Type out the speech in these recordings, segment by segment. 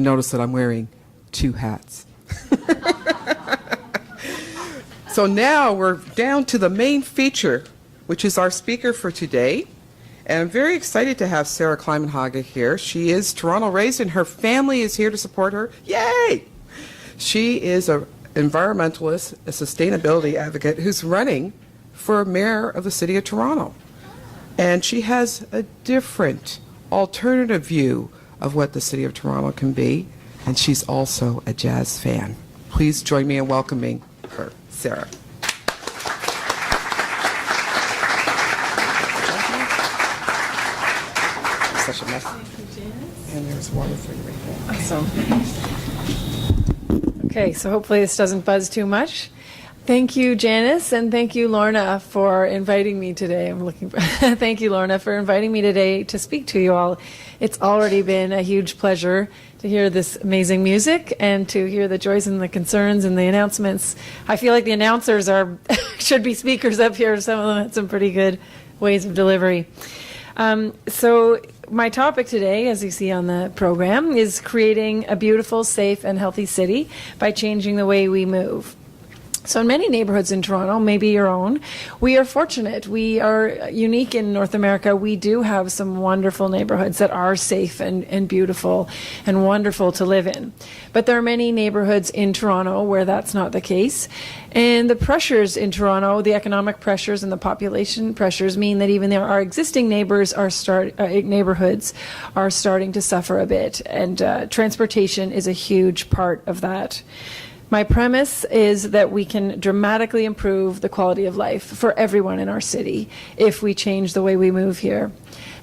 Notice that I'm wearing two hats. So now we're down to the main feature, which is our speaker for today. And I'm very excited to have Sarah Kleimenhage here. She is Toronto raised and her family is here to support her. Yay! She is an environmentalist, a sustainability advocate who's running for mayor of the city of Toronto. And she has a different, alternative view of what the city of Toronto can be. And she's also a jazz fan. Please join me in welcoming her, Sarah. Such a mess. And there's water for you right there. Awesome. Okay, so hopefully this doesn't buzz too much. Thank you, Janice, and thank you, Lorna, for inviting me today. Thank you, Lorna, for inviting me today to speak to you all. It's already been a huge pleasure to hear this amazing music and to hear the joys and the concerns and the announcements. I feel like the announcers should be speakers up here. Some of them had some pretty good ways of delivery. So my topic today, as you see on the program, is creating a beautiful, safe, and healthy city by changing the way we move. So in many neighborhoods in Toronto, maybe your own, we are fortunate. We are unique in North America. We do have some wonderful neighborhoods that are safe and beautiful and wonderful to live in. But there are many neighborhoods in Toronto where that's not the case. And the pressures in Toronto, the economic pressures and the population pressures, mean that even our existing neighborhoods are starting to suffer a bit. And transportation is a huge part of that. My premise is that we can dramatically improve the quality of life for everyone in our city if we change the way we move here.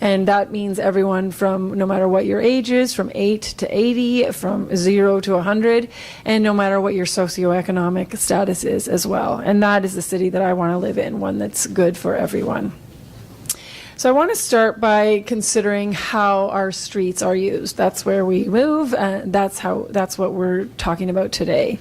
And that means everyone from, no matter what your age is, from 8 to 80, from 0 to 100, and no matter what your socioeconomic status is as well. And that is the city that I want to live in, one that's good for everyone. So I want to start by considering how our streets are used. That's where we move. That's what we're talking about today.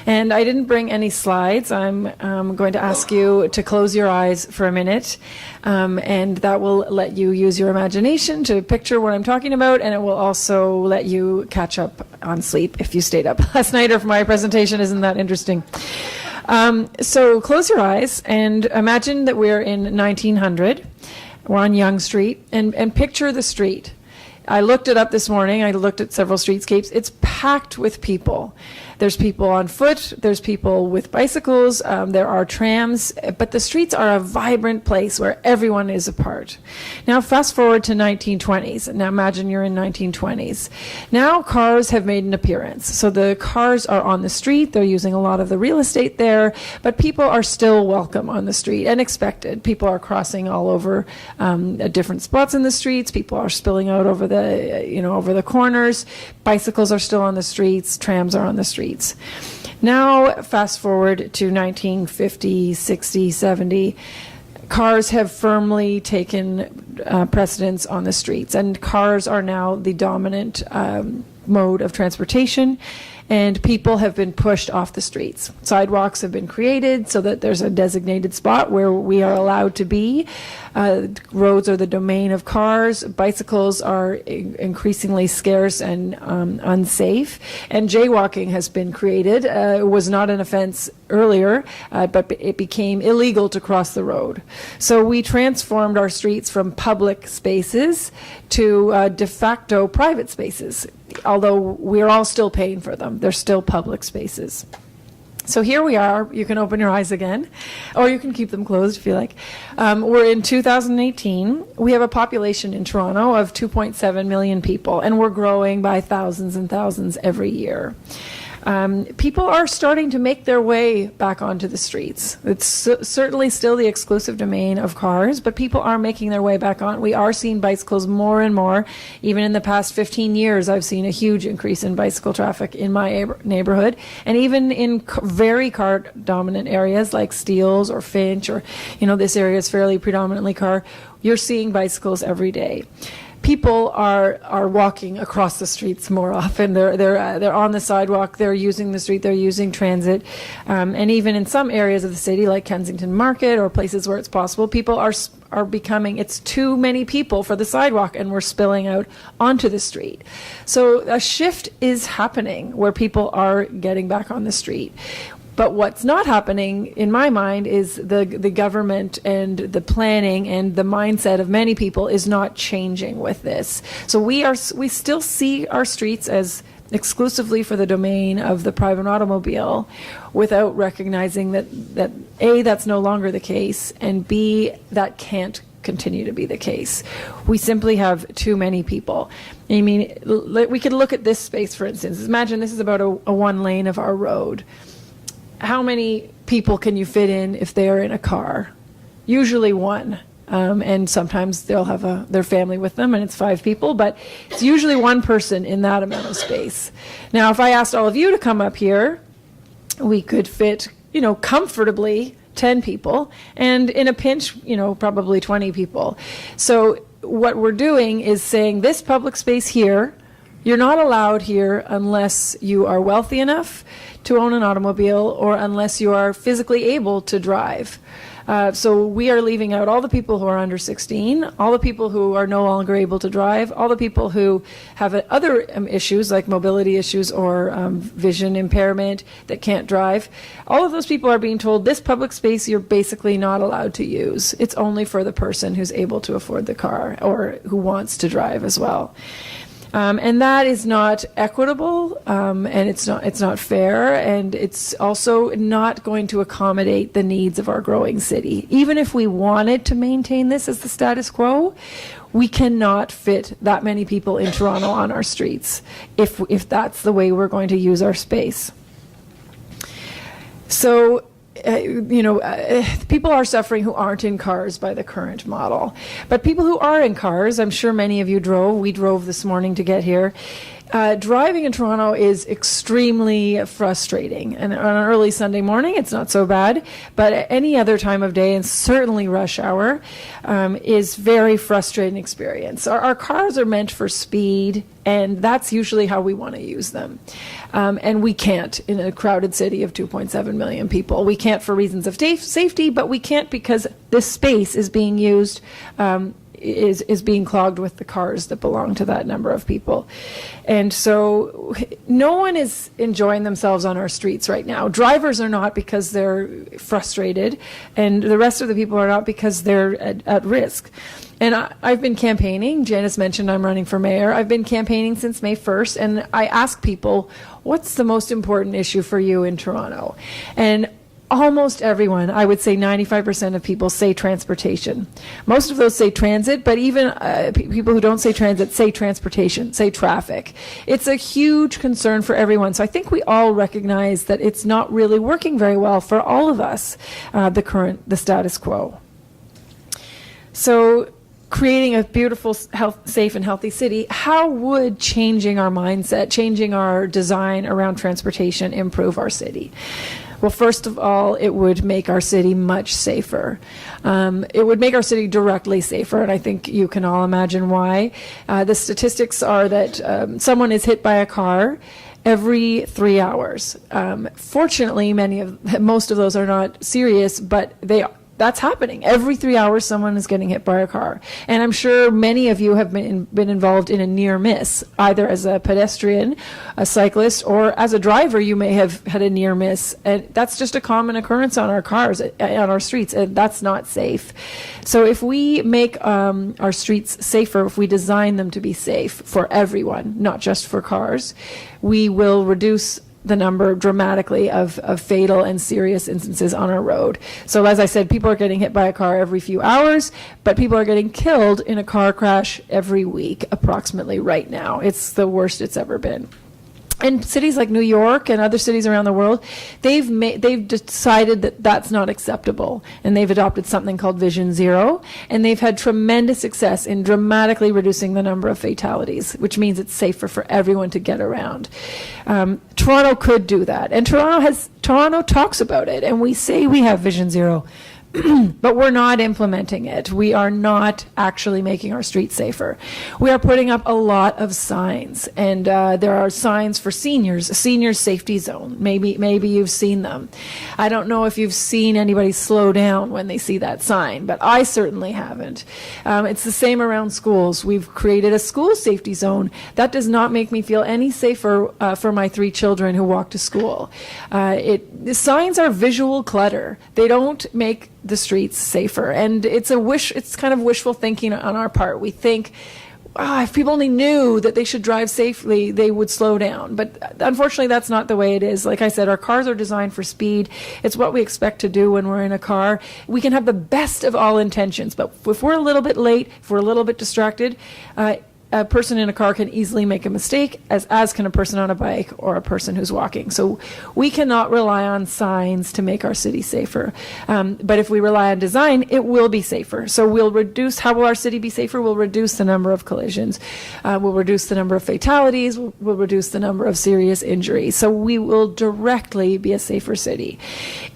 And I didn't bring any slides. I'm going to ask you to close your eyes for a minute, and that will let you use your imagination to picture what I'm talking about, and it will also let you catch up on sleep if you stayed up last night or if my presentation isn't that interesting. So close your eyes and imagine that we're in 1900. We're on Yonge Street, and picture the street. I looked it up this morning. I looked at several streetscapes. It's packed with people. There's people on foot. There's people with bicycles. There are trams. But the streets are a vibrant place where everyone is a part. Now, fast forward to 1920s. Now, imagine you're in 1920s. Now, cars have made an appearance. So the cars are on the street. They're using a lot of the real estate there. But people are still welcome on the street and expected. People are crossing all over different spots in the streets. People are spilling out over the corners. Bicycles are still on the streets. Trams are on the streets. Now, fast forward to 1950, 60, 70, cars have firmly taken precedence on the streets, and cars are now the dominant mode of transportation, and people have been pushed off the streets. Sidewalks have been created so that there's a designated spot where we are allowed to be. Roads are the domain of cars. Bicycles are increasingly scarce and unsafe. And jaywalking has been created. It was not an offense earlier, but it became illegal to cross the road. So we transformed our streets from public spaces to de facto private spaces, although we're all still paying for them. They're still public spaces. So here we are. You can open your eyes again, or you can keep them closed if you like. We're in 2018. We have a population in Toronto of 2.7 million people, and we're growing by thousands and thousands every year. People are starting to make their way back onto the streets. It's certainly still the exclusive domain of cars, but people are making their way back on. We are seeing bicycles more and more. Even in the past 15 years, I've seen a huge increase in bicycle traffic in my neighborhood, and even in very car-dominant areas like Steeles or Finch, or this area is fairly predominantly car. You're seeing bicycles every day. people are walking across the streets more often. They're on the sidewalk. They're using the street. They're using transit, and even in some areas of the city, like Kensington Market or places where it's possible, people are becoming, it's too many people for the sidewalk, and we're spilling out onto the street. So a shift is happening where people are getting back on the street. But what's not happening, in my mind, is the government and the planning and the mindset of many people is not changing with this. So we still see our streets as exclusively for the domain of the private automobile, without recognizing that A, that's no longer the case, and B, that can't continue to be the case. We simply have too many people. I mean, we could look at this space, for instance. Imagine this is about a one lane of our road. How many people can you fit in if they are in a car? Usually one. And sometimes they'll have their family with them, and it's 5 people, but it's usually one person in that amount of space. Now, if I asked all of you to come up here, we could fit, comfortably 10 people, and in a pinch, probably 20 people. So what we're doing is saying this public space here, you're not allowed here unless you are wealthy enough to own an automobile or unless you are physically able to drive. So we are leaving out all the people who are under 16, all the people who are no longer able to drive, all the people who have other issues like mobility issues or vision impairment that can't drive. All of those people are being told this public space you're basically not allowed to use. It's only for the person who's able to afford the car or who wants to drive as well. And that is not equitable, and it's not fair, and it's also not going to accommodate the needs of our growing city. Even if we wanted to maintain this as the status quo, we cannot fit that many people in Toronto on our streets if that's the way we're going to use our space. So people are suffering who aren't in cars by the current model. But people who are in cars, I'm sure many of you drove. We drove this morning to get here. Driving in Toronto is extremely frustrating. And on an early Sunday morning, it's not so bad. But at any other time of day, and certainly rush hour, is very frustrating experience. Our cars are meant for speed, and that's usually how we want to use them. And we can't in a crowded city of 2.7 million people. We can't for reasons of safety, but we can't because this space is being used, is being clogged with the cars that belong to that number of people. And so no one is enjoying themselves on our streets right now. Drivers are not because they're frustrated, and the rest of the people are not because they're at risk. And I've been campaigning. Janice mentioned I'm running for mayor. I've been campaigning since May 1st, and I ask people, what's the most important issue for you in Toronto? And almost everyone, I would say 95% of people say transportation. Most of those say transit, but even people who don't say transit say transportation, say traffic. It's a huge concern for everyone. So I think we all recognize that it's not really working very well for all of us, the status quo. So creating a beautiful, safe and healthy city, how would changing our mindset, changing our design around transportation improve our city? Well, first of all, it would make our city much safer. It would make our city directly safer, and I think you can all imagine why. The statistics are that someone is hit by a car every 3 hours. Fortunately, most of those are not serious, but that's happening. Every 3 hours, someone is getting hit by a car. And I'm sure many of you have been involved in a near miss, either as a pedestrian, a cyclist, or as a driver, you may have had a near miss. And that's just a common occurrence on our cars, on our streets, and that's not safe. So if we make our streets safer, if we design them to be safe for everyone, not just for cars, we will reduce the number dramatically of fatal and serious instances on our road. So as I said, people are getting hit by a car every few hours, but people are getting killed in a car crash every week, approximately right now. It's the worst it's ever been. And cities like New York and other cities around the world, they've decided that that's not acceptable, and they've adopted something called Vision Zero, and they've had tremendous success in dramatically reducing the number of fatalities, which means it's safer for everyone to get around. Toronto could do that, and Toronto talks about it, and we say we have Vision Zero, but we're not implementing it. We are not actually making our streets safer. We are putting up a lot of signs, and there are signs for seniors, a senior safety zone. Maybe you've seen them. I don't know if you've seen anybody slow down when they see that sign, but I certainly haven't. It's the same around schools. We've created a school safety zone. That does not make me feel any safer for my 3 children who walk to school. The signs are visual clutter. They don't make the streets safer, and it's kind of wishful thinking on our part. We think, if people only knew that they should drive safely, they would slow down. But unfortunately, that's not the way it is. Like I said, our cars are designed for speed. It's what we expect to do when we're in a car. We can have the best of all intentions, but if we're a little bit late, if we're a little bit distracted, a person in a car can easily make a mistake, as can a person on a bike or a person who's walking. So we cannot rely on signs to make our city safer. But if we rely on design, it will be safer. So how will our city be safer? We'll reduce the number of collisions. We'll reduce the number of fatalities. We'll reduce the number of serious injuries. So we will directly be a safer city.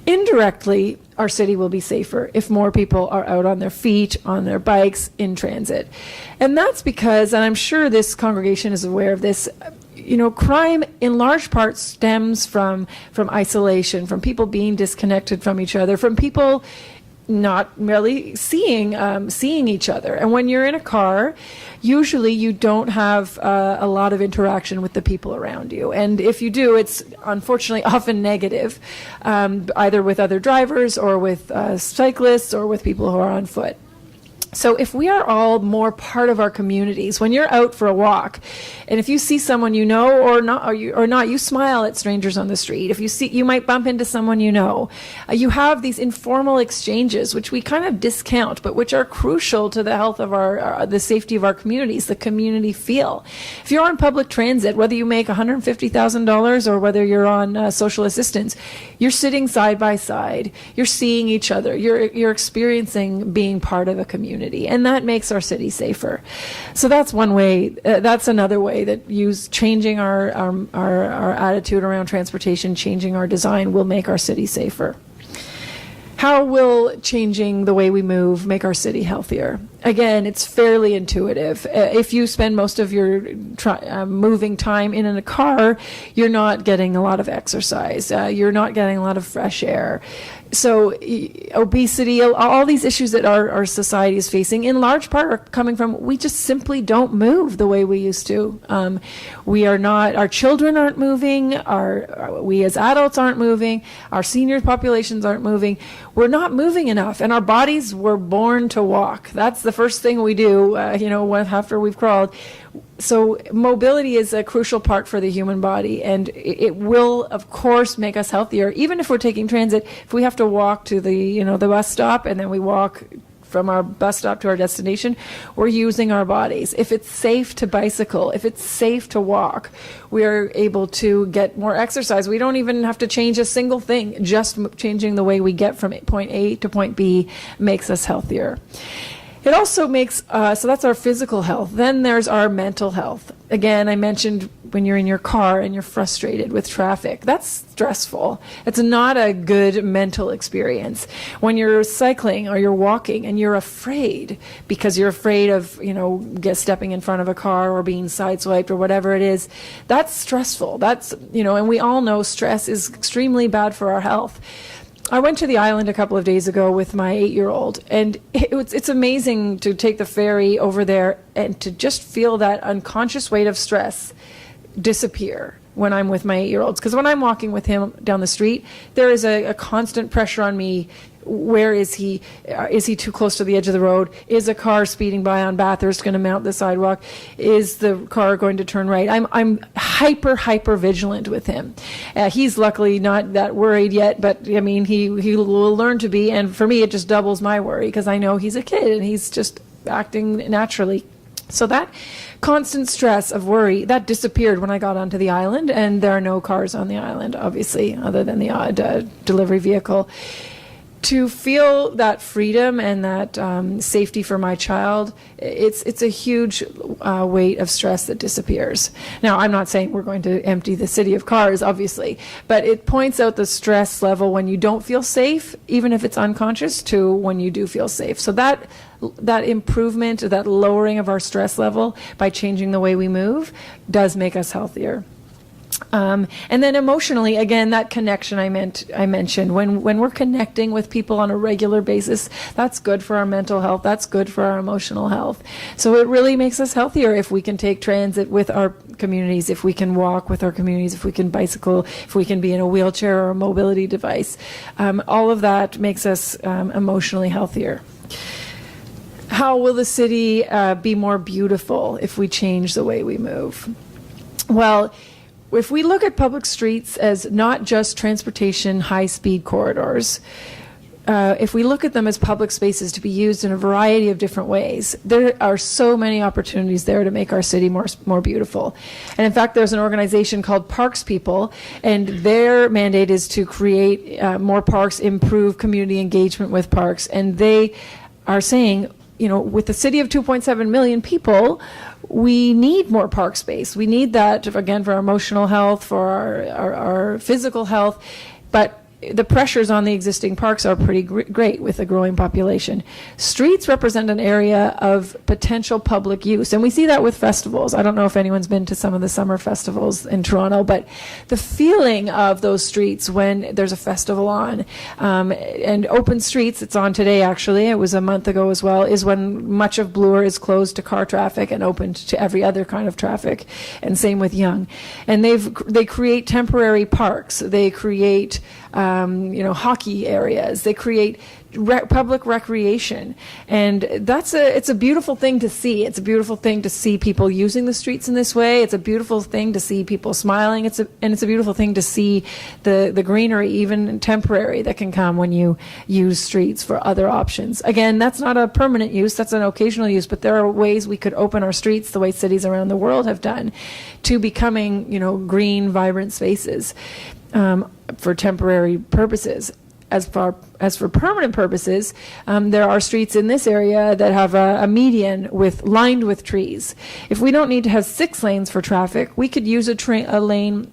Indirectly, our city will be safer if more people are out on their feet, on their bikes, in transit. And that's because, and I'm sure this congregation is aware of this, crime in large part stems from isolation, from people being disconnected from each other, from people not really seeing each other. And when you're in a car, usually you don't have a lot of interaction with the people around you. And if you do, it's unfortunately often negative, either with other drivers or with cyclists or with people who are on foot. So if we are all more part of our communities, when you're out for a walk, and if you see someone you know or not, you smile at strangers on the street. If you might bump into someone you know. You have these informal exchanges, which we kind of discount, but which are crucial to the health of the safety of our communities, the community feel. If you're on public transit, whether you make $150,000 or whether you're on social assistance, you're sitting side by side. You're seeing each other. You're experiencing being part of a community. And that makes our city safer. So that's one way. That's another way that changing our attitude around transportation, changing our design will make our city safer. How will changing the way we move make our city healthier? Again, it's fairly intuitive. If you spend most of your moving time in a car, you're not getting a lot of exercise. You're not getting a lot of fresh air. So obesity, all these issues that our society is facing, in large part are coming from we just simply don't move the way we used to. Our children aren't moving, we as adults aren't moving, our senior populations aren't moving. We're not moving enough, and our bodies were born to walk. That's the first thing we do, after we've crawled. So mobility is a crucial part for the human body, and it will, of course, make us healthier. Even if we're taking transit, if we have to walk to the bus stop and then we walk from our bus stop to our destination, we're using our bodies. If it's safe to bicycle, if it's safe to walk, we are able to get more exercise. We don't even have to change a single thing. Just changing the way we get from point A to point B makes us healthier. It also makes, so that's our physical health. Then there's our mental health. Again, I mentioned when you're in your car and you're frustrated with traffic. That's stressful. It's not a good mental experience. When you're cycling or you're walking and you're afraid because you're afraid of, stepping in front of a car or being sideswiped or whatever it is, that's stressful. That's, and we all know stress is extremely bad for our health. I went to the island a couple of days ago with my 8-year-old, and it's amazing to take the ferry over there and to just feel that unconscious weight of stress disappear when I'm with my 8-year-olds. Because when I'm walking with him down the street, there is a constant pressure on me. Where is he? Is he too close to the edge of the road? Is a car speeding by on Bathurst going to mount the sidewalk? Is the car going to turn right? I'm hyper vigilant with him. He's luckily not that worried yet, but I mean he will learn to be. And for me, it just doubles my worry because I know he's a kid and he's just acting naturally. So that constant stress of worry, that disappeared when I got onto the island, and there are no cars on the island, obviously, other than the odd delivery vehicle. to feel that freedom and that safety for my child, it's a huge weight of stress that disappears. Now, I'm not saying we're going to empty the city of cars, obviously, but it points out the stress level when you don't feel safe, even if it's unconscious, to when you do feel safe. So that improvement, that lowering of our stress level by changing the way we move does make us healthier. And then emotionally, again, that connection I mentioned, when we're connecting with people on a regular basis, that's good for our mental health, that's good for our emotional health. So it really makes us healthier if we can take transit with our communities, if we can walk with our communities, if we can bicycle, if we can be in a wheelchair or a mobility device. All of that makes us emotionally healthier. How will the city be more beautiful if we change the way we move? Well, if we look at public streets as not just transportation high-speed corridors, if we look at them as public spaces to be used in a variety of different ways, there are so many opportunities there to make our city more beautiful. And in fact, there's an organization called Parks People, and their mandate is to create more parks, improve community engagement with parks. And they are saying, with a city of 2.7 million people, we need more park space. We need that, again, for our emotional health, for our physical health. But the pressures on the existing parks are pretty great with a growing population. Streets represent an area of potential public use, and we see that with festivals. I don't know if anyone's been to some of the summer festivals in Toronto, but the feeling of those streets when there's a festival on, and open streets, it's on today actually, it was a month ago as well, is when much of Bloor is closed to car traffic and opened to every other kind of traffic, and same with Yonge. And they create temporary parks, they create hockey areas. They create public recreation, and it's a beautiful thing to see. It's a beautiful thing to see people using the streets in this way. It's a beautiful thing to see people smiling. It's a beautiful thing to see the greenery, even temporary, that can come when you use streets for other options. Again, that's not a permanent use. That's an occasional use. But there are ways we could open our streets, the way cities around the world have done, to becoming green, vibrant spaces. For temporary purposes. As for permanent purposes, there are streets in this area that have a median lined with trees. If we don't need to have 6 lanes for traffic, we could use a lane,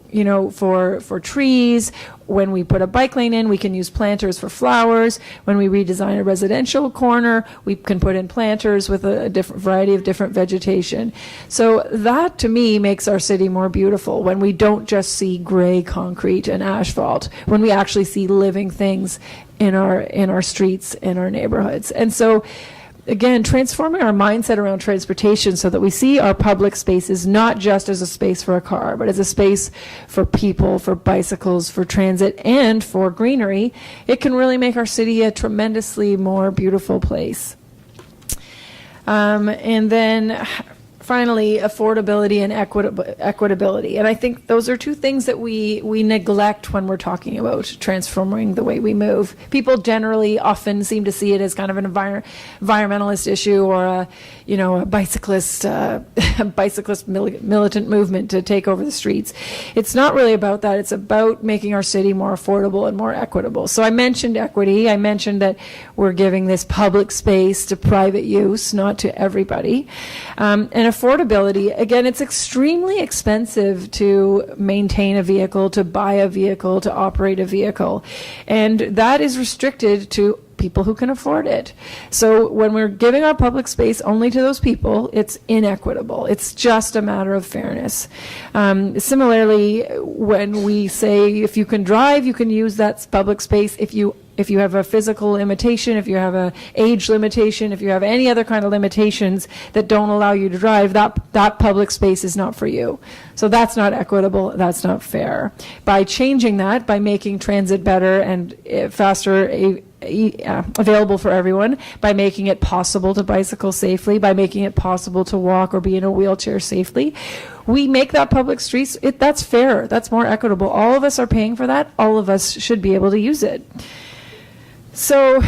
for trees. When we put a bike lane in, we can use planters for flowers. When we redesign a residential corner, we can put in planters with a different variety of different vegetation. So that, to me, makes our city more beautiful, when we don't just see gray concrete and asphalt, when we actually see living things in our streets, in our neighborhoods. And so, again, transforming our mindset around transportation so that we see our public spaces not just as a space for a car, but as a space for people, for bicycles, for transit, and for greenery, it can really make our city a tremendously more beautiful place. And then finally, affordability and equitability. And I think those are two things that we neglect when we're talking about transforming the way we move. People generally often seem to see it as kind of an environmentalist issue, or a bicyclist militant movement to take over the streets. It's not really about that. It's about making our city more affordable and more equitable. So I mentioned equity. I mentioned that we're giving this public space to private use, not to everybody. And affordability, again, it's extremely expensive to maintain a vehicle, to buy a vehicle, to operate a vehicle. And that is restricted to people who can afford it. So when we're giving our public space only to those people, it's inequitable. It's just a matter of fairness. Similarly, when we say if you can drive, you can use that public space. If you have a physical limitation, if you have an age limitation, if you have any other kind of limitations that don't allow you to drive, that public space is not for you. So that's not equitable, that's not fair. By changing that, by making transit better and faster, available for everyone, by making it possible to bicycle safely, by making it possible to walk or be in a wheelchair safely, we make that public streets, that's fair, that's more equitable. All of us are paying for that, all of us should be able to use it. So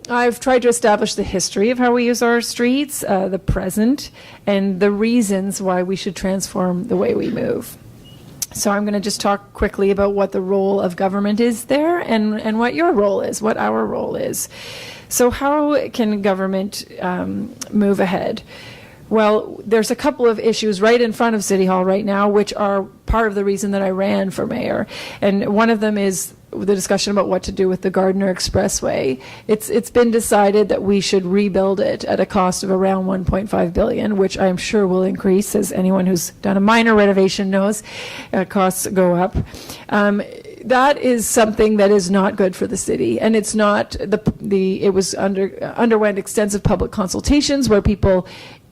I've tried to establish the history of how we use our streets, the present, and the reasons why we should transform the way we move. So I'm going to just talk quickly about what the role of government is there and what your role is, what our role is. So how can government move ahead? Well, there's a couple of issues right in front of City Hall right now, which are part of the reason that I ran for mayor. And one of them is the discussion about what to do with the Gardiner Expressway. It's been decided that we should rebuild it at a cost of around $1.5 billion, which I'm sure will increase, as anyone who's done a minor renovation knows. Costs go up. That is something that is not good for the city, and it's not it was underwent extensive public consultations where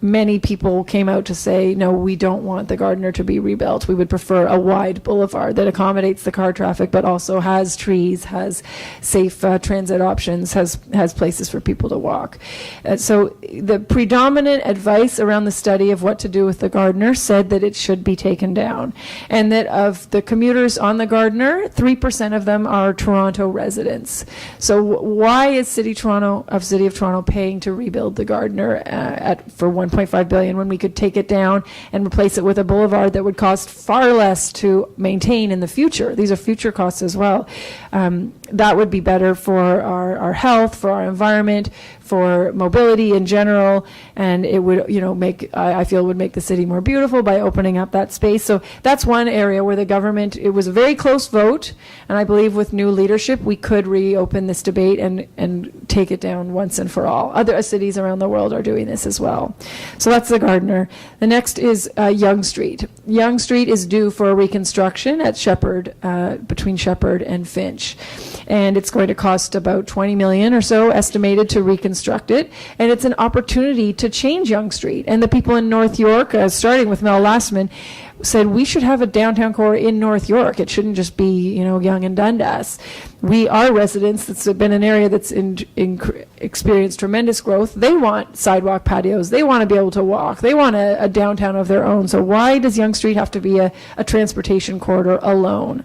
many people came out to say, no, we don't want the Gardiner to be rebuilt. We would prefer a wide boulevard that accommodates the car traffic, but also has trees, has safe transit options, has places for people to walk. So the predominant advice around the study of what to do with the Gardiner said that it should be taken down, and that of the commuters on the Gardiner, 3% of them are Toronto residents. So why is City of Toronto paying to rebuild the Gardiner for $1.5 billion when we could take it down and replace it with a boulevard that would cost far less to maintain in the future? These are future costs as well. That would be better for our health, for our environment, for mobility in general, and it would, I feel would make the city more beautiful by opening up that space. So that's one area where the government, it was a very close vote, and I believe with new leadership we could reopen this debate and take it down once and for all. Other cities around the world are doing this as well. So that's the Gardiner. The next is Yonge Street. Yonge Street is due for a reconstruction at Shepherd, between Shepherd and Finch, and it's going to cost about $20 million or so estimated to reconstruct it, and it's an opportunity to change Yonge Street. And the people in North York, starting with Mel Lastman, said we should have a downtown core in North York. It shouldn't just be, Yonge and Dundas. Our residents, it's been an area that's experienced tremendous growth. They want sidewalk patios. They want to be able to walk. They want a downtown of their own. So why does Yonge Street have to be a transportation corridor alone?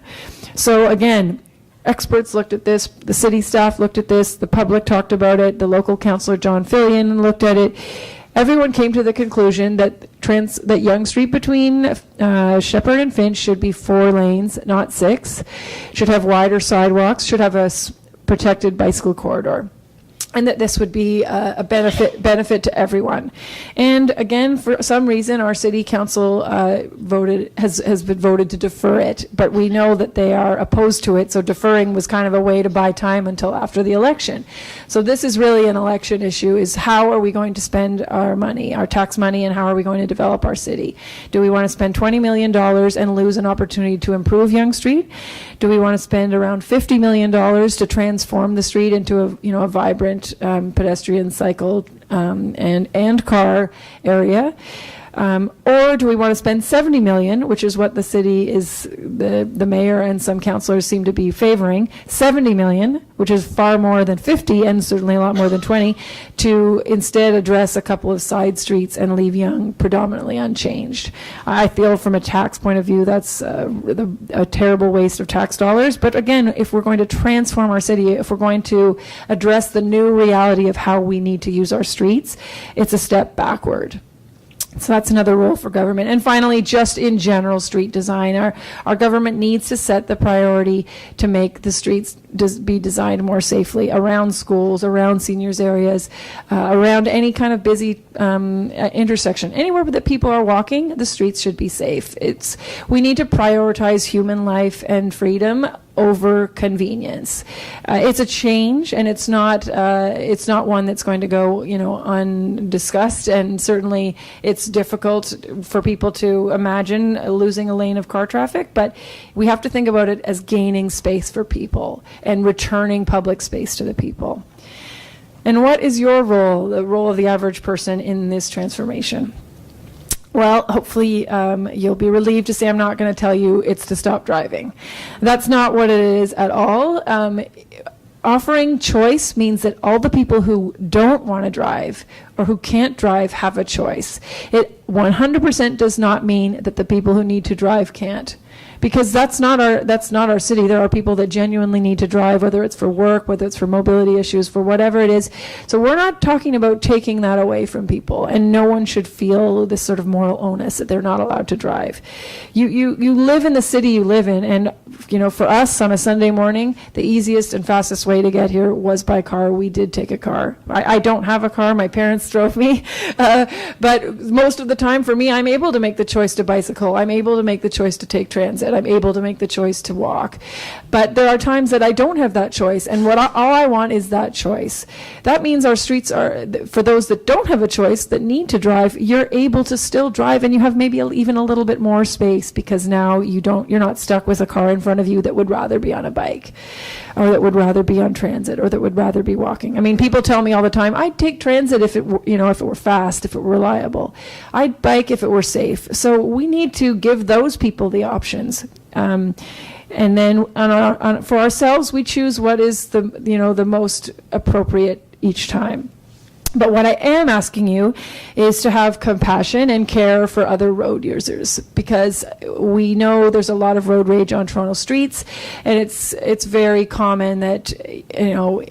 So again, experts looked at this, the city staff looked at this, the public talked about it, the local councillor John Fillion looked at it. Everyone came to the conclusion that Yonge Street between Shepherd and Finch should be 4 lanes, not 6, should have wider sidewalks, should have a protected bicycle corridor, and that this would be a benefit to everyone. And again, for some reason, our city council has been voted to defer it, but we know that they are opposed to it, so deferring was kind of a way to buy time until after the election. So this is really an election issue, is how are we going to spend our money, our tax money, and how are we going to develop our city? Do we want to spend $20 million and lose an opportunity to improve Yonge Street? Do we want to spend around $50 million to transform the street into a vibrant pedestrian, cycle, and car area? Or do we want to spend $70 million, which is what the city is, the mayor and some councillors seem to be favoring, $70 million, which is far more than 50 and certainly a lot more than 20, to instead address a couple of side streets and leave Yonge predominantly unchanged. I feel from a tax point of view that's a terrible waste of tax dollars. But again, if we're going to transform our city, if we're going to address the new reality of how we need to use our streets, it's a step backward. So that's another role for government. And finally, just in general street design, our government needs to set the priority to make the streets be designed more safely around schools, around seniors areas, around any kind of busy intersection. Anywhere that people are walking, the streets should be safe. We need to prioritize human life and freedom over convenience. It's a change, and it's not one that's going to go undiscussed, and certainly it's difficult for people to imagine losing a lane of car traffic, but we have to think about it as gaining space for people and returning public space to the people. And what is your role, the role of the average person in this transformation? Well, hopefully you'll be relieved to say I'm not going to tell you it's to stop driving. That's not what it is at all. Offering choice means that all the people who don't want to drive or who can't drive have a choice. It 100% does not mean that the people who need to drive can't. because that's not our city. There are people that genuinely need to drive, whether it's for work, whether it's for mobility issues, for whatever it is. So we're not talking about taking that away from people, and no one should feel this sort of moral onus that they're not allowed to drive. You live in the city you live in, and for us on a Sunday morning, the easiest and fastest way to get here was by car. We did take a car. I don't have a car. My parents drove me, but most of the time for me, I'm able to make the choice to bicycle. I'm able to make the choice to take transit. I'm able to make the choice to walk. But there are times that I don't have that choice, and all I want is that choice. That means our streets are, for those that don't have a choice, that need to drive, you're able to still drive, and you have maybe even a little bit more space, because now you're not stuck with a car in front of you that would rather be on a bike, or that would rather be on transit, or that would rather be walking. I mean, people tell me all the time, I'd take transit if it were fast, if it were reliable. I'd bike if it were safe. So we need to give those people the options. And then for ourselves, we choose what is the most appropriate each time. But what I am asking you is to have compassion and care for other road users, because we know there's a lot of road rage on Toronto streets, and it's very common that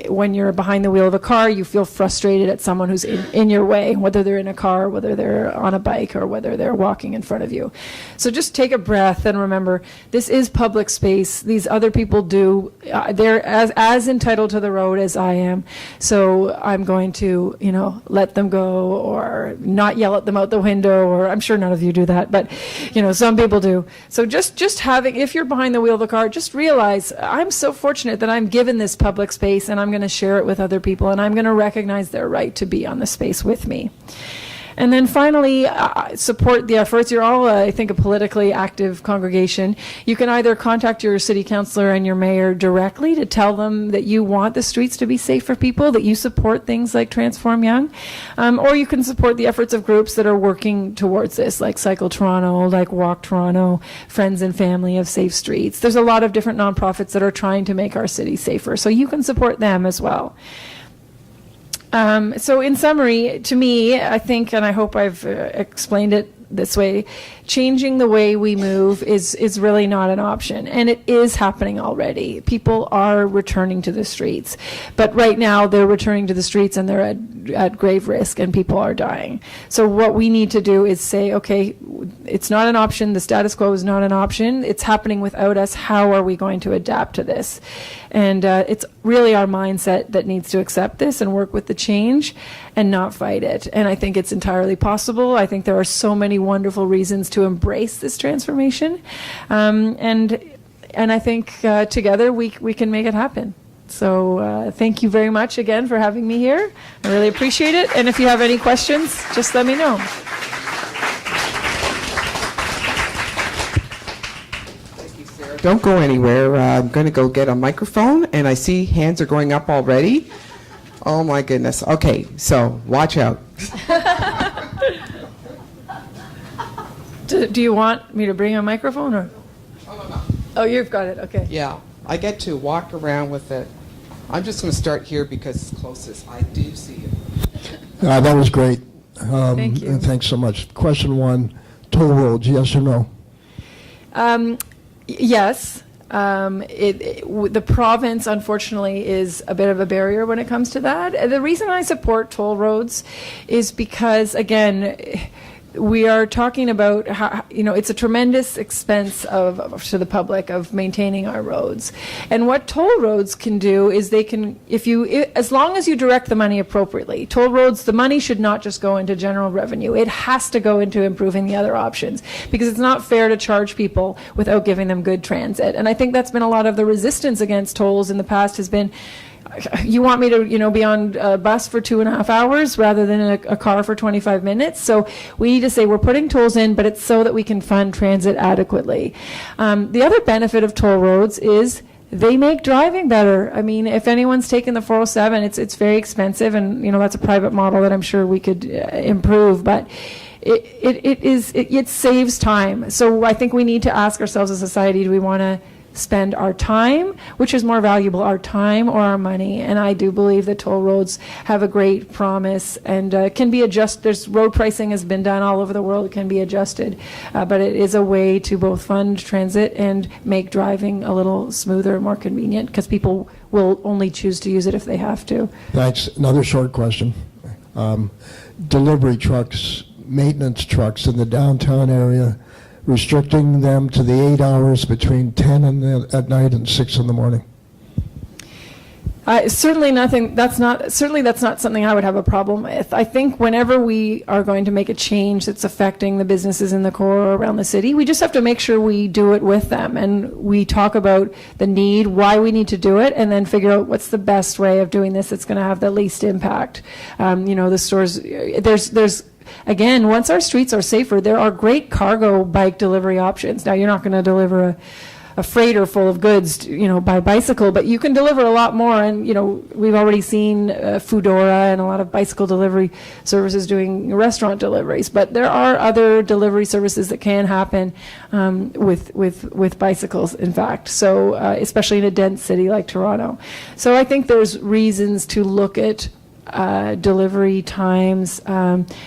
when you're behind the wheel of a car, you feel frustrated at someone who's in your way, whether they're in a car, whether they're on a bike, or whether they're walking in front of you. So just take a breath and remember, this is public space. These other people they're as entitled to the road as I am. So I'm going to let them go, or not yell at them out the window, or I'm sure none of you do that, but some people do. So just having, if you're behind the wheel of the car, just realize I'm so fortunate that I'm given this public space, and I'm going to share it with other people, and I'm going to recognize their right to be on the space with me. And then finally, support the efforts. You're all, I think, a politically active congregation. You can either contact your city councillor and your mayor directly to tell them that you want the streets to be safe for people, that you support things like Transform Young, or you can support the efforts of groups that are working towards this, like Cycle Toronto, like Walk Toronto, Friends and Family of Safe Streets. There's a lot of different nonprofits that are trying to make our city safer, so you can support them as well. So in summary, to me, I think, and I hope I've explained it this way, changing the way we move is really not an option, and it is happening already. People are returning to the streets, but right now they're returning to the streets and they're at grave risk, and people are dying. So what we need to do is say, okay, it's not an option. The status quo is not an option. It's happening without us. How are we going to adapt to this? And it's really our mindset that needs to accept this and work with the change and not fight it. And I think it's entirely possible. I think there are so many wonderful reasons to embrace this transformation. And I think together we can make it happen. So thank you very much again for having me here. I really appreciate it. And if you have any questions, just let me know. Don't go anywhere. I'm going to go get a microphone, and I see hands are going up already. Oh, my goodness. Okay, so watch out. Do you want me to bring a microphone? Or? Oh, no. Oh, you've got it. Okay. Yeah, I get to walk around with it. I'm just going to start here because it's closest. I do see it. That was great. Thank you. And thanks so much. Question one, toll roads, yes or no? Yes. The province, unfortunately, is a bit of a barrier when it comes to that. The reason I support toll roads is because, again, we are talking about how, it's a tremendous expense to the public of maintaining our roads. And what toll roads can do is they can, as long as you direct the money appropriately, toll roads, the money should not just go into general revenue. It has to go into improving the other options, because it's not fair to charge people without giving them good transit. And I think that's been a lot of the resistance against tolls in the past has been, you want me to, be on a bus for 2.5 hours rather than a car for 25 minutes. So we need to say we're putting tolls in, but it's so that we can fund transit adequately. The other benefit of toll roads is they make driving better. I mean, if anyone's taken the 407, it's very expensive, and that's a private model that I'm sure we could improve, but it saves time. So I think we need to ask ourselves as a society, do we want to spend our time, which is more valuable, our time or our money. And I do believe that toll roads have a great promise and can be adjusted. There's road pricing has been done all over the world. It can be adjusted, but it is a way to both fund transit and make driving a little smoother and more convenient, because people will only choose to use it if they have to. Thanks. Another short question. Delivery trucks, maintenance trucks in the downtown area, restricting them to the 8 hours between 10 at night and 6 in the morning. Certainly that's not something I would have a problem with. I think whenever we are going to make a change that's affecting the businesses in the core around the city, we just have to make sure we do it with them, and we talk about the need, why we need to do it, and then figure out what's the best way of doing this that's going to have the least impact. The stores, there's again, once our streets are safer, there are great cargo bike delivery options. Now, you're not going to deliver a freighter full of goods, by bicycle, but you can deliver a lot more. And, we've already seen Foodora and a lot of bicycle delivery services doing restaurant deliveries. But there are other delivery services that can happen with bicycles, in fact. So, especially in a dense city like Toronto. So I think there's reasons to look at delivery times,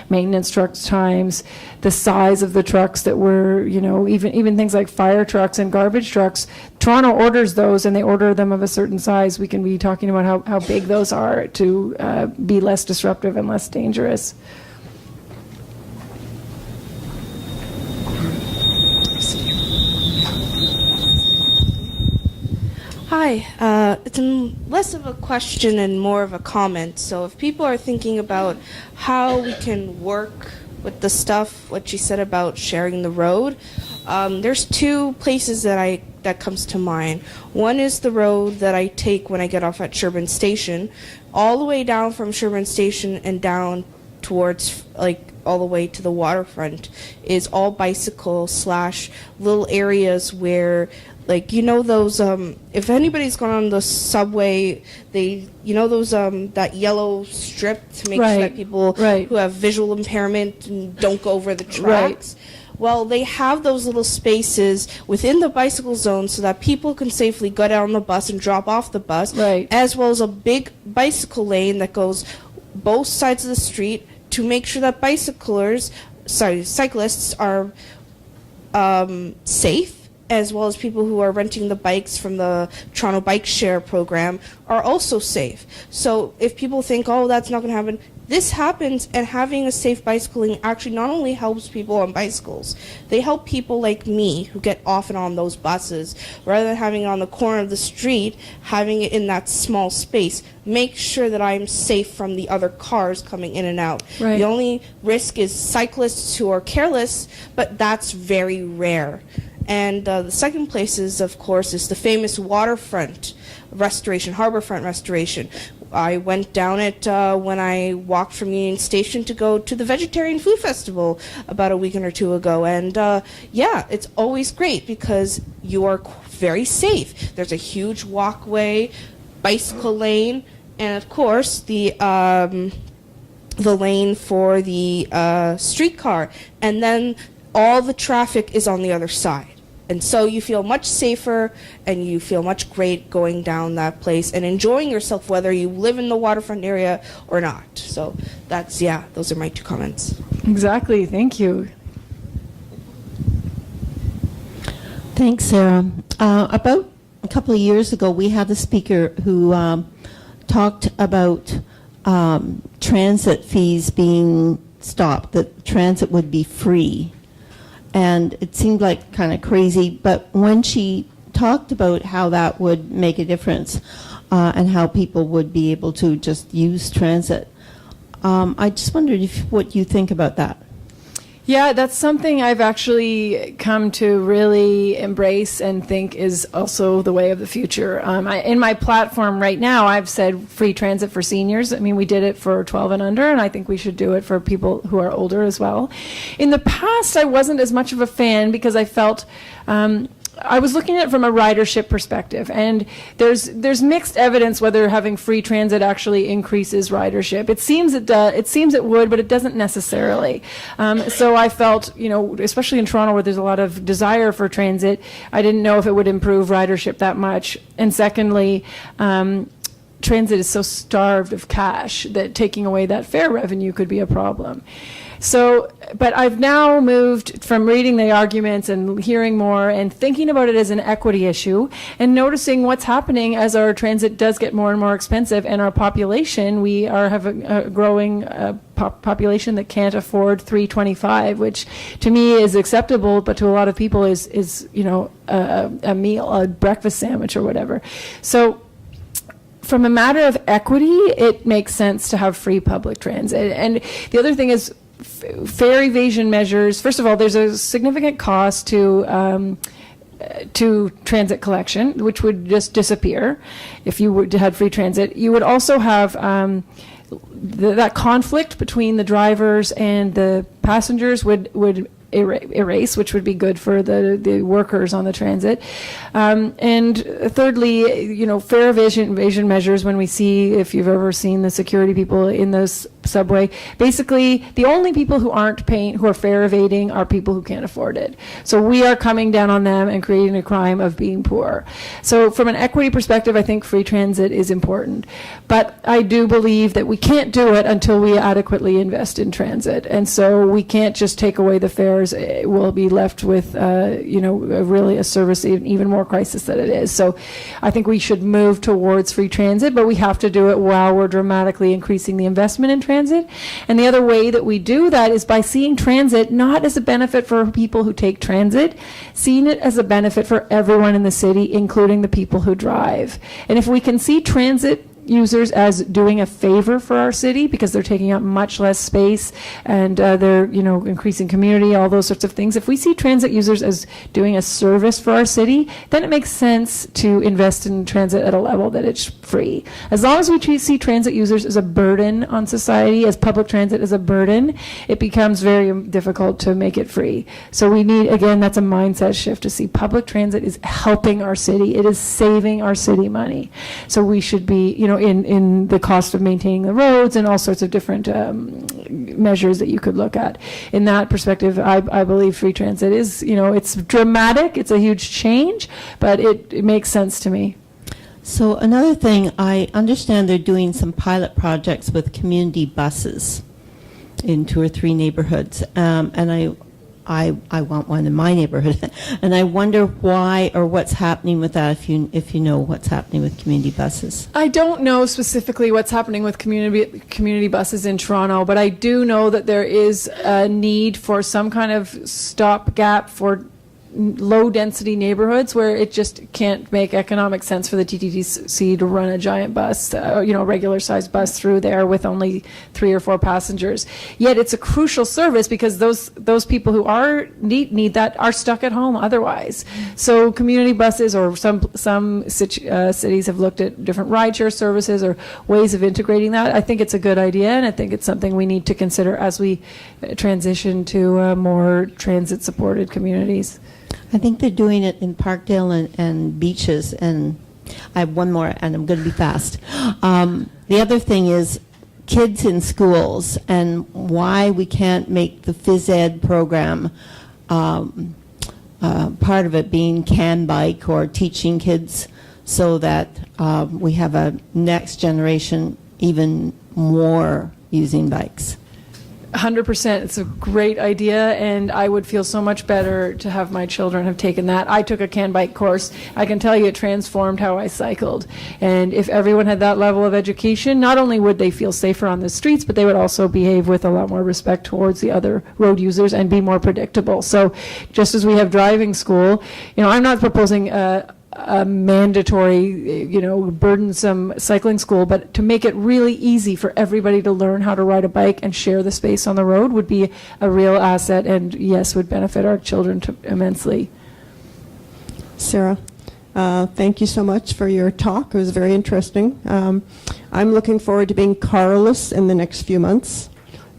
maintenance trucks times, the size of the trucks that were, even things like fire trucks and garbage trucks. Toronto orders those, and they order them of a certain size. We can be talking about how big those are to be less disruptive and less dangerous. Hi, it's less of a question and more of a comment. So if people are thinking about how we can work with the stuff, what you said about sharing the road, there's two places that comes to mind. One is the road that I take when I get off at Sherbourne Station, all the way down from Sherbourne Station and down towards all the way to the waterfront is all bicycle / little areas where those if anybody's gone on the subway, those that yellow strip to make sure that people who have visual impairment don't go over the tracks. Well, they have those little spaces within the bicycle zone so that people can safely get on the bus and drop off the bus, as well as a big bicycle lane that goes both sides of the street to make sure that cyclists are safe, as well as people who are renting the bikes from the Toronto Bike Share program are also safe. So if people think, that's not going to happen, this happens, and having a safe bicycling actually not only helps people on bicycles, they help people like me who get off and on those buses. Rather than having it on the corner of the street, having it in that small space, make sure that I'm safe from the other cars coming in and out. The only risk is cyclists who are careless, but that's very rare. And the second place is, of course, is the famous waterfront restoration, harborfront restoration. I went down it when I walked from Union Station to go to the Vegetarian Food Festival about a weekend or two ago. And it's always great because you are very safe. There's a huge walkway, bicycle lane, and of course the lane for the streetcar. And then all the traffic is on the other side. And so you feel much safer and you feel much great going down that place and enjoying yourself whether you live in the waterfront area or not. So those are my two comments. Exactly. Thank you. Thanks, Sarah. About a couple of years ago, we had a speaker who talked about transit fees being stopped, that transit would be free. And it seemed like kind of crazy, but when she talked about how that would make a difference and how people would be able to just use transit, I just wondered what you think about that. Yeah, that's something I've actually come to really embrace and think is also the way of the future. In my platform right now, I've said free transit for seniors. I mean, we did it for 12 and under, and I think we should do it for people who are older as well. In the past, I wasn't as much of a fan because I felt I was looking at it from a ridership perspective, and there's mixed evidence whether having free transit actually increases ridership. It seems it would, but it doesn't necessarily. So I felt, especially in Toronto where there's a lot of desire for transit, I didn't know if it would improve ridership that much. And secondly, transit is so starved of cash that taking away that fare revenue could be a problem. So, but I've now moved from reading the arguments and hearing more and thinking about it as an equity issue and noticing what's happening as our transit does get more and more expensive, and our population, have a growing population that can't afford $3.25, which to me is acceptable, but to a lot of people is a meal, a breakfast sandwich or whatever. So, from a matter of equity, it makes sense to have free public transit. And the other thing is fare evasion measures. First of all, there's a significant cost to transit collection, which would just disappear if you had free transit. You would also have that conflict between the drivers and the passengers would erase, which would be good for the workers on the transit. And thirdly, fare evasion measures, when we see, if you've ever seen the security people in the subway, basically the only people who are fare evading are people who can't afford it. So we are coming down on them and creating a crime of being poor. So from an equity perspective, I think free transit is important. But I do believe that we can't do it until we adequately invest in transit. And so we can't just take away the fares. We'll be left with, really a service even more crisis than it is. So I think we should move towards free transit, but we have to do it while we're dramatically increasing the investment in transit. And the other way that we do that is by seeing transit not as a benefit for people who take transit, seeing it as a benefit for everyone in the city, including the people who drive. And if we can see transit users as doing a favor for our city because they're taking up much less space and they're increasing community, all those sorts of things. If we see transit users as doing a service for our city, then it makes sense to invest in transit at a level that it's free. As long as we see transit users as a burden on society, as public transit as a burden, it becomes very difficult to make it free. So we need, again, that's a mindset shift to see public transit is helping our city. It is saving our city money. So we should be, in the cost of maintaining the roads and all sorts of different measures that you could look at. In that perspective, I believe free transit is, it's dramatic, it's a huge change, but it makes sense to me. So another thing, I understand they're doing some pilot projects with community buses in 2 or 3 neighborhoods, and I want one in my neighborhood, and I wonder why or what's happening with that. If you know what's happening with community buses. I don't know specifically what's happening with community buses in Toronto, but I do know that there is a need for some kind of stopgap for low-density neighborhoods where it just can't make economic sense for the TTC to run a giant bus, regular-sized bus through there with only 3 or 4 passengers. Yet it's a crucial service because those people who need that are stuck at home otherwise. So community buses, or some cities have looked at different rideshare services or ways of integrating that. I think it's a good idea, and I think it's something we need to consider as we transition to more transit-supported communities. I think they're doing it in Parkdale and beaches, and I have one more, and I'm going to be fast. The other thing is kids in schools and why we can't make the phys ed program part of it being CAN bike or teaching kids so that we have a next generation even more using bikes. 100%. It's a great idea, and I would feel so much better to have my children have taken that. I took a CAN bike course. I can tell you it transformed how I cycled. And if everyone had that level of education, not only would they feel safer on the streets, but they would also behave with a lot more respect towards the other road users and be more predictable. So just as we have driving school, I'm not proposing a mandatory, burdensome cycling school, but to make it really easy for everybody to learn how to ride a bike and share the space on the road would be a real asset, and yes, would benefit our children immensely. Sarah, thank you so much for your talk. It was very interesting. I'm looking forward to being carless in the next few months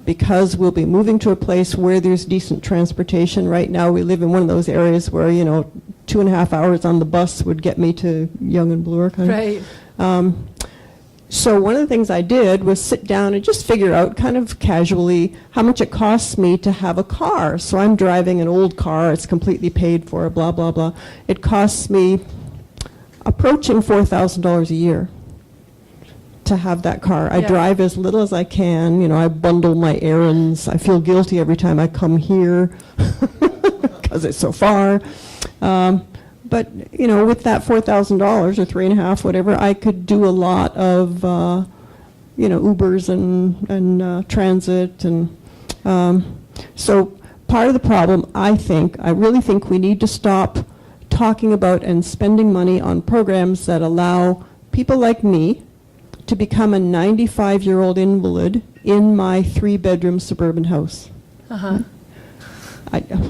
because we'll be moving to a place where there's decent transportation. Right now we live in one of those areas where, 2.5 hours on the bus would get me to Yonge and Bloor. Right. So one of the things I did was sit down and just figure out kind of casually how much it costs me to have a car. So I'm driving an old car, it's completely paid for, blah, blah, blah. It costs me approaching $4,000 a year to have that car. I drive as little as I can. You know, I bundle my errands. I feel guilty every time I come here because it's so far. But, you know, with that $4,000 or $3,500, whatever, I could do a lot of, you know, Ubers and transit. And so part of the problem, I really think we need to stop talking about and spending money on programs that allow people like me to become a 95-year-old invalid in my 3-bedroom suburban house. Uh-huh.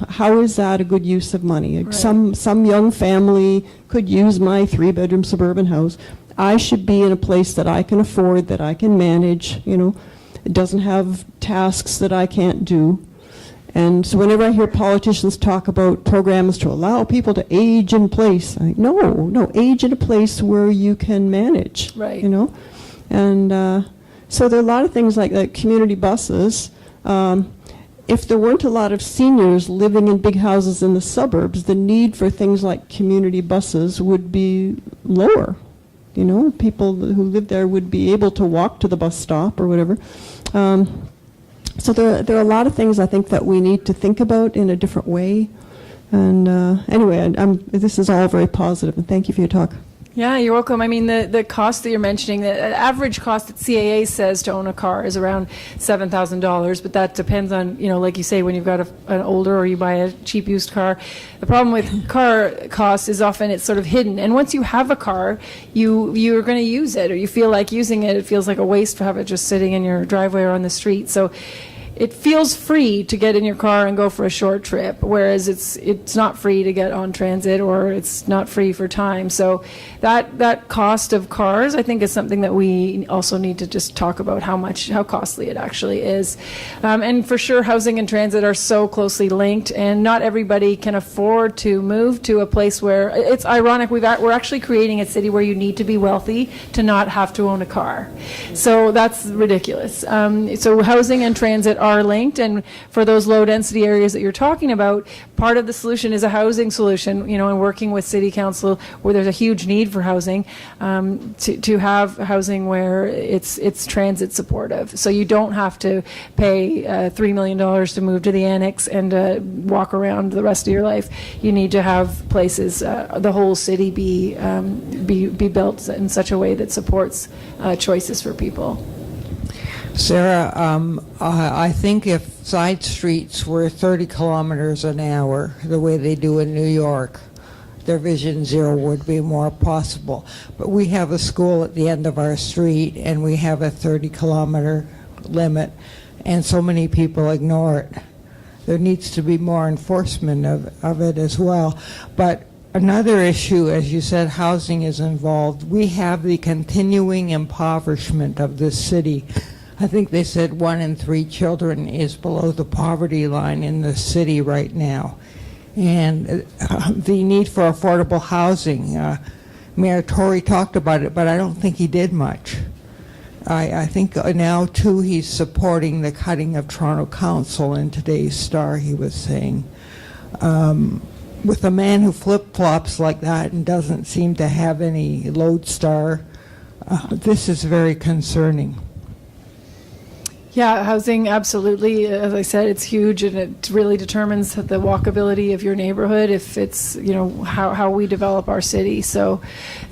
How is that a good use of money? Right. Some young family could use my 3-bedroom suburban house. I should be in a place that I can afford, that I can manage, you know. It doesn't have tasks that I can't do. And so whenever I hear politicians talk about programs to allow people to age in place, I think, no, age in a place where you can manage, Right. you know. And so there are a lot of things like community buses. If there weren't a lot of seniors living in big houses in the suburbs, the need for things like community buses would be lower. You know, people who live there would be able to walk to the bus stop or whatever. So there are a lot of things I think that we need to think about in a different way. And anyway, this is all very positive, and thank you for your talk. Yeah, you're welcome. I mean, the cost that you're mentioning, the average cost that CAA says to own a car is around $7,000, but that depends on, you know, like you say, when you've got an older or you buy a cheap used car. The problem with car costs is often it's sort of hidden. And once you have a car, you're going to use it, or you feel like using it. It feels like a waste to have it just sitting in your driveway or on the street. So it feels free to get in your car and go for a short trip, whereas it's not free to get on transit, or it's not free for time. So that cost of cars, I think, is something that we also need to just talk about how costly it actually is. And for sure, housing and transit are so closely linked, and not everybody can afford to move to a place where, it's ironic, we're actually creating a city where you need to be wealthy to not have to own a car. So that's ridiculous. So housing and transit are linked, and for those low density areas that you're talking about, part of the solution is a housing solution, you know, and working with city council where there's a huge need for housing, to have housing where it's transit supportive. So you don't have to pay $3 million to move to the annex and walk around the rest of your life. You need to have places, the whole city be built in such a way that supports choices for people. Sarah, I think if side streets were 30 kilometers an hour, the way they do in New York, their Vision Zero would be more possible. But we have a school at the end of our street, and we have a 30-kilometer limit, and so many people ignore it. There needs to be more enforcement of it as well. But another issue, as you said, housing is involved. We have the continuing impoverishment of this city. I think they said 1 in 3 children is below the poverty line in the city right now. And the need for affordable housing, Mayor Tory talked about it, but I don't think he did much. I think now, too, he's supporting the cutting of Toronto Council. In today's Star, he was saying, with a man who flip-flops like that and doesn't seem to have any lodestar, this is very concerning. Yeah, housing, absolutely. As I said, it's huge, and it really determines the walkability of your neighborhood, if it's, you know, how we develop our city. So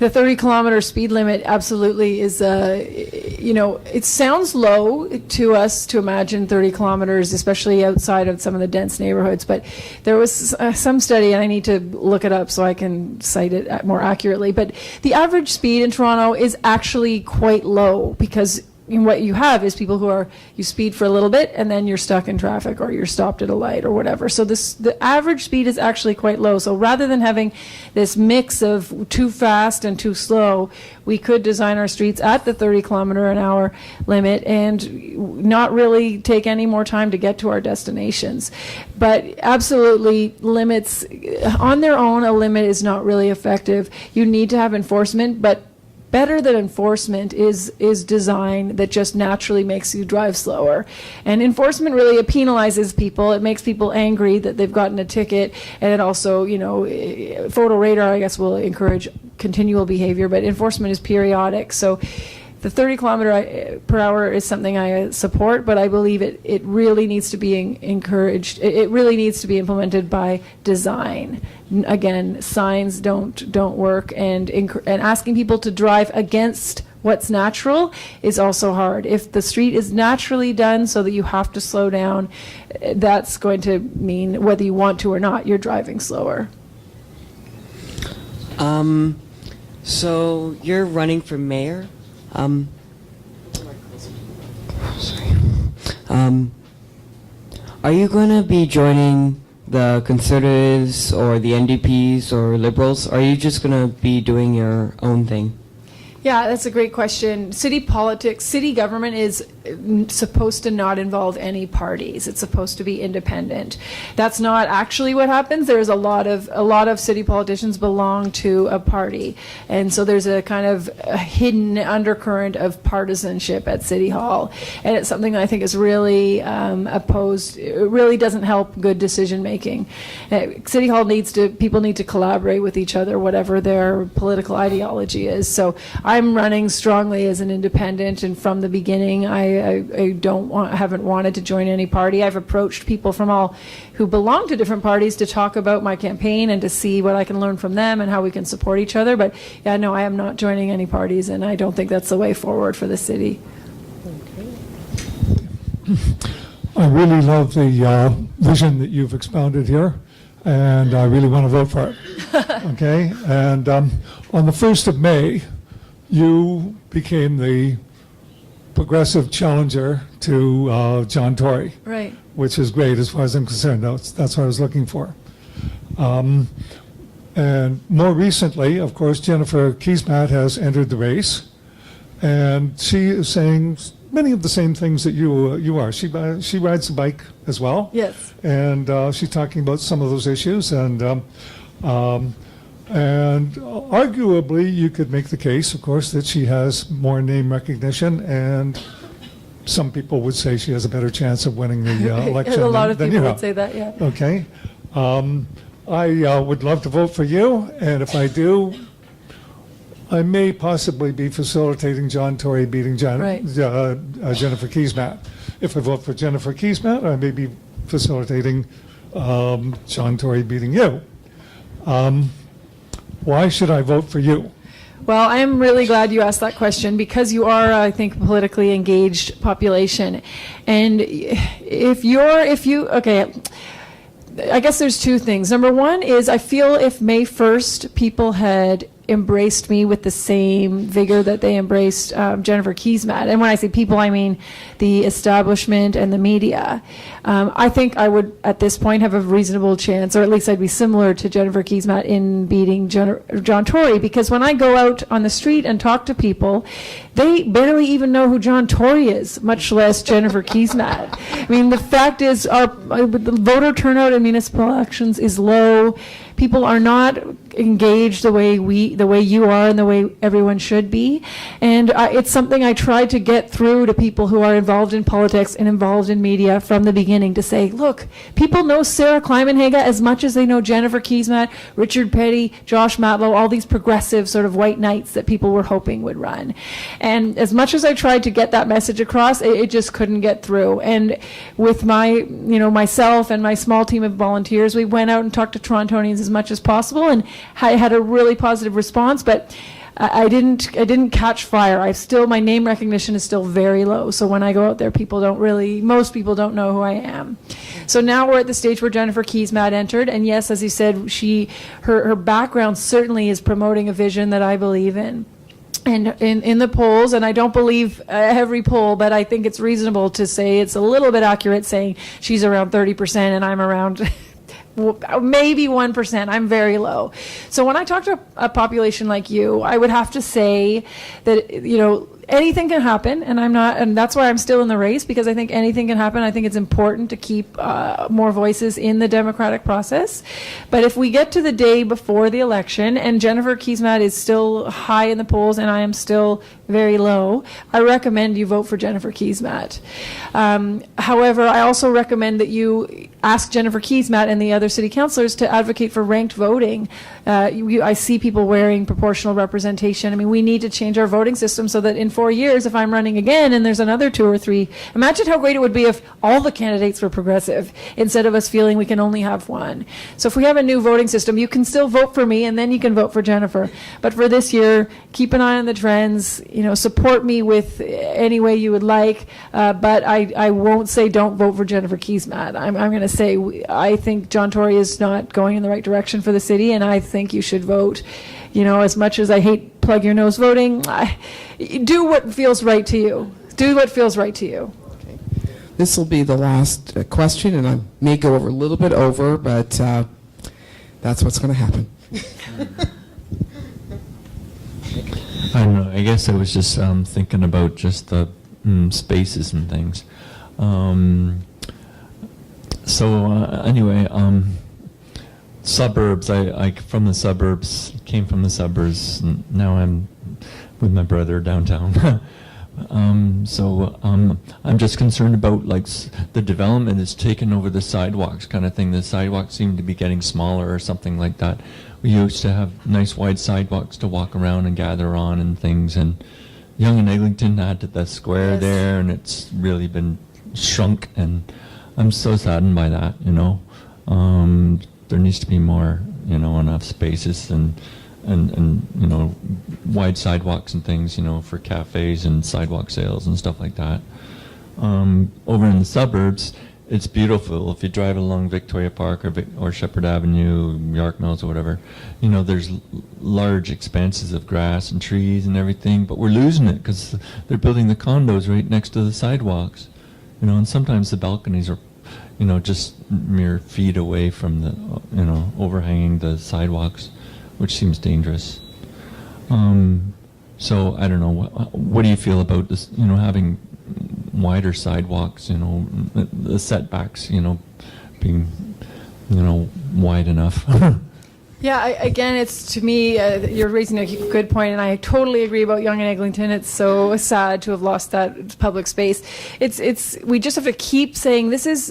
the 30-kilometer speed limit absolutely is, you know, it sounds low to us to imagine 30 kilometers, especially outside of some of the dense neighborhoods. But there was some study, and I need to look it up so I can cite it more accurately. But the average speed in Toronto is actually quite low, because what you have is people who are, you speed for a little bit and then you're stuck in traffic or you're stopped at a light or whatever. So the average speed is actually quite low. So rather than having this mix of too fast and too slow, we could design our streets at the 30-kilometer-an-hour limit and not really take any more time to get to our destinations. But absolutely, limits on their own, a limit is not really effective. You need to have enforcement, but better than enforcement is design that just naturally makes you drive slower. And enforcement really, it penalizes people. It makes people angry that they've gotten a ticket. And it also, you know, photo radar, I guess, will encourage continual behavior, but enforcement is periodic. So the 30 kilometer per hour is something I support, but I believe it really needs to be encouraged. It really needs to be implemented by design. Again, signs don't work, and asking people to drive against what's natural is also hard. If the street is naturally done so that you have to slow down, that's going to mean whether you want to or not, you're driving slower. So you're running for mayor? Are you going to be joining the Conservatives or the NDPs or Liberals? Or are you just going to be doing your own thing? Yeah, that's a great question. City politics, city government is supposed to not involve any parties. It's supposed to be independent. That's not actually what happens. There's a lot of city politicians belong to a party, and so there's a kind of a hidden undercurrent of partisanship at City Hall, and it's something that I think is really opposed. It really doesn't help good decision making. City Hall people need to collaborate with each other, whatever their political ideology is. So I'm running strongly as an independent, and from the beginning, I haven't wanted to join any party. I've approached people from all who belong to different parties to talk about my campaign and to see what I can learn from them and how we can support each other. But yeah, no, I am not joining any parties, and I don't think that's the way forward for the city. I really love the vision that you've expounded here, and I really want to vote for it. Okay, and on the 1st of May, you became the progressive challenger to John Tory, Right. which is great as far as I'm concerned. That's what I was looking for. And more recently, of course, Jennifer Keesmaat has entered the race, and she is saying many of the same things that you are. She rides a bike as well. Yes. And she's talking about some of those issues, and arguably, you could make the case, of course, that she has more name recognition, and some people would say she has a better chance of winning the election. A lot of than people you would have. say that, yeah. Okay. I would love to vote for you, and if I do, I may possibly be facilitating John Tory beating Right. Jennifer Keesmaat. If I vote for Jennifer Keesmaat, I may be facilitating John Tory beating you. Why should I vote for you? Well, I am really glad you asked that question, because you are, I think, a politically engaged population. And okay, I guess there's two things. Number one is, I feel if May 1st people had embraced me with the same vigor that they embraced Jennifer Keesmaat, and when I say people, I mean the establishment and the media, I think I would, at this point, have a reasonable chance, or at least I'd be similar to Jennifer Keesmaat in beating John Tory, because when I go out on the street and talk to people, they barely even know who John Tory is, much less Jennifer Keesmaat. I mean, the fact is, the voter turnout in municipal elections is low. People are not engaged the way you are and the way everyone should be. And it's something I try to get through to people who are involved in politics and involved in media from the beginning, to say, look, people know Sarah Kleimenhaga as much as they know Jennifer Keesmaat, Richard Petty, Josh Matlow, all these progressive sort of white knights that people were hoping would run. And as much as I tried to get that message across, it just couldn't get through. And with myself and my small team of volunteers, we went out and talked to Torontonians as much as possible, and I had a really positive response, but I didn't catch fire. My name recognition is still very low. So when I go out there, most people don't know who I am. So now we're at the stage where Jennifer Keesmaat entered, and yes, as you said, her background certainly is promoting a vision that I believe in. And in the polls, and I don't believe every poll, but I think it's reasonable to say it's a little bit accurate saying she's around 30% and I'm around maybe 1%. I'm very low. So when I talk to a population like you, I would have to say that, anything can happen, and that's why I'm still in the race, because I think anything can happen. I think it's important to keep more voices in the democratic process. But if we get to the day before the election and Jennifer Keesmaat is still high in the polls and I am still very low, I recommend you vote for Jennifer Keesmaat. However, I also recommend that you ask Jennifer Keesmaat and the other city councilors to advocate for ranked voting. I see people wearing proportional representation. I mean, we need to change our voting system so that in 4 years, if I'm running again and there's another 2 or 3, imagine how great it would be if all the candidates were progressive instead of us feeling we can only have one. So if we have a new voting system, you can still vote for me and then you can vote for Jennifer. But for this year, keep an eye on the trends, support me with any way you would like, but I won't say don't vote for Jennifer Keesmaat. I'm going to say I think John Tory is not going in the right direction for the city, and I think you should vote. As much as I hate plug your nose voting, do what feels right to you. Do what feels right to you. Okay. This will be the last question, and I may go over a little bit over, but that's what's going to happen. I don't know. I guess I was just thinking about just the spaces and things. Anyway, suburbs. I from the suburbs, came from the suburbs. And now I'm with my brother downtown. I'm just concerned about the development is taking over the sidewalks kind of thing. The sidewalks seem to be getting smaller or something like that. We used to have nice wide sidewalks to walk around and gather on and things. And Yonge and Eglinton had the square there, and it's really been shrunk. And I'm so saddened by that. There needs to be more, enough spaces and wide sidewalks and things, for cafes and sidewalk sales and stuff like that. Over in the suburbs, it's beautiful. If you drive along Victoria Park or Shepherd Avenue, York Mills or whatever, there's large expanses of grass and trees and everything, but we're losing it because they're building the condos right next to the sidewalks. And sometimes the balconies are, just mere feet away from the, overhanging the sidewalks, which seems dangerous. So I don't know. What do you feel about this? Having wider sidewalks. The setbacks. Being, wide enough. Yeah, again, it's to me, you're raising a good point, and I totally agree about Yonge and Eglinton. It's so sad to have lost that public space. We just have to keep saying this is,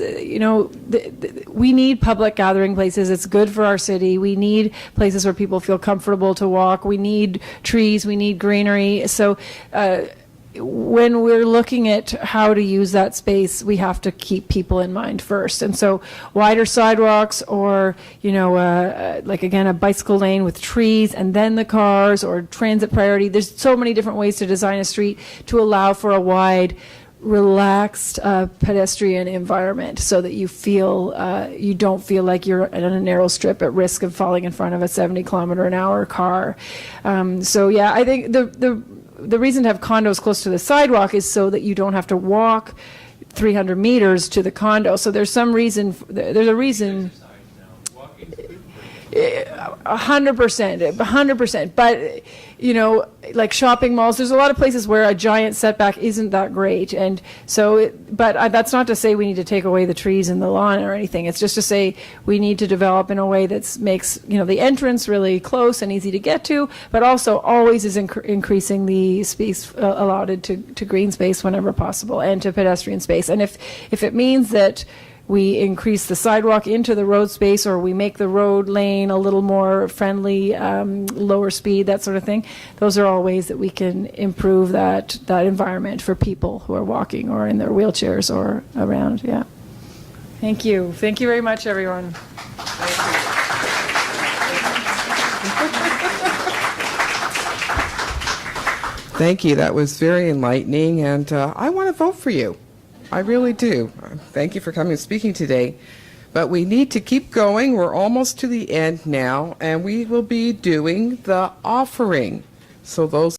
we need public gathering places. It's good for our city. We need places where people feel comfortable to walk. We need trees. We need greenery. So, when we're looking at how to use that space, we have to keep people in mind first. And so wider sidewalks or, again, a bicycle lane with trees and then the cars, or transit priority. There's so many different ways to design a street to allow for a wide, relaxed pedestrian environment so that you don't feel like you're on a narrow strip at risk of falling in front of a 70-kilometer-an-hour car. I think the reason to have condos close to the sidewalk is so that you don't have to walk 300 meters to the condo. So there's a reason. 100%. But, like shopping malls, there's a lot of places where a giant setback isn't that great. And so, that's not to say we need to take away the trees and the lawn or anything. It's just to say we need to develop in a way that makes, the entrance really close and easy to get to, but also always is increasing the space allotted to green space whenever possible and to pedestrian space. And if it means that we increase the sidewalk into the road space, or we make the road lane a little more friendly, lower speed, that sort of thing. Those are all ways that we can improve that environment for people who are walking or in their wheelchairs or around. Yeah. Thank you. Thank you very much, everyone. Thank you. That was very enlightening, and I want to vote for you. I really do. Thank you for coming and speaking today. But we need to keep going. We're almost to the end now, and we will be doing the offering. So those